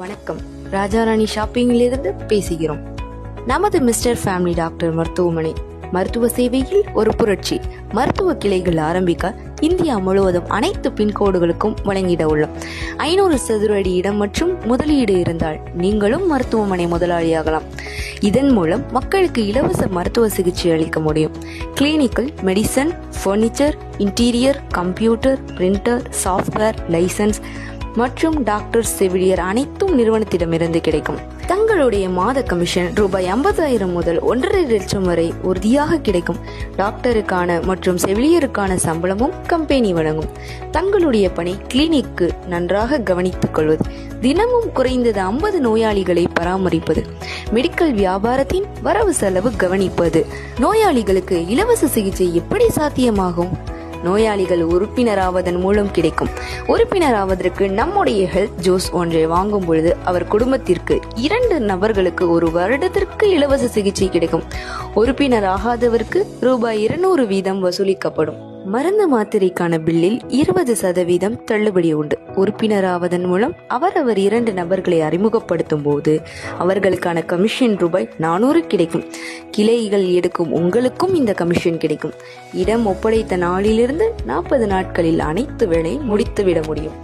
வணக்கம், ராஜாராணி ஷாப்பிங்கிலிருந்து பேசுகிறோம். நமது மிஸ்டர் ஃபேமிலி டாக்டர் மருத்துவமனை மருத்துவ சேவையில் ஒரு புரட்சி. மருத்துவ கிளைகள் ஆரம்பிக்க இந்தியா முழுவதும் அனைத்து பின்கோடுகளுக்கும் வழங்கிட உள்ளோம். 500 சதுர அடி இடம் மற்றும் முதலீடு இருந்தால் நீங்களும் மருத்துவமனை முதலாளியாகலாம். இதன் மூலம் மக்களுக்கு இலவச மருத்துவ சிகிச்சை அளிக்க முடியும். Clinical, medicine, furniture, interior, computer, printer, software, license மற்றும் டாக்டர், செவிலியர் அனைத்தும் நிறுவனத்திடமிருந்து கிடைக்கும். தங்களுடைய மாத கமிஷன் ரூபாய் 50,000 முதல் 1.5 லட்சம் வரை உறுதியாக கிடைக்கும். டாக்டருக்கான மற்றும் செவிலியருக்கான சம்பளமும் கம்பெனி வழங்கும். தங்களுடைய பணி கிளினிக்கு நன்றாக கவனித்துக் கொள்வது, தினமும் குறைந்தது 50 நோயாளிகளை பராமரிப்பது, மெடிக்கல் வியாபாரத்தின் வரவு செலவு கவனிப்பது. நோயாளிகளுக்கு இலவச சிகிச்சை எப்படி சாத்தியமாகும்? நோயாளிகள் உறுப்பினராவதன் மூலம் கிடைக்கும். உறுப்பினராவதற்கு நம்முடைய ஹெல்த் ஜூஸ் ஒன்றை வாங்கும் பொழுது அவர் குடும்பத்திற்கு 2 நபர்களுக்கு 1 வருடத்திற்கு இலவச சிகிச்சை கிடைக்கும். உறுப்பினர் ஆகாதவருக்கு ரூபாய் 200 வீதம் வசூலிக்கப்படும். மருந்து மாத்திரைக்கான பில்லில் 20% தள்ளுபடி உண்டு. உறுப்பினராவதன் மூலம் அவரவர் 2 நபர்களை அறிமுகப்படுத்தும் போது அவர்களுக்கான கமிஷன் ரூபாய் 400 கிடைக்கும். கிளைகள் எடுக்கும் உங்களுக்கும் இந்த கமிஷன் கிடைக்கும். இடம் ஒப்படைத்த நாளிலிருந்து 40 நாட்களில் அனைத்து வேலையும் முடித்துவிட முடியும்.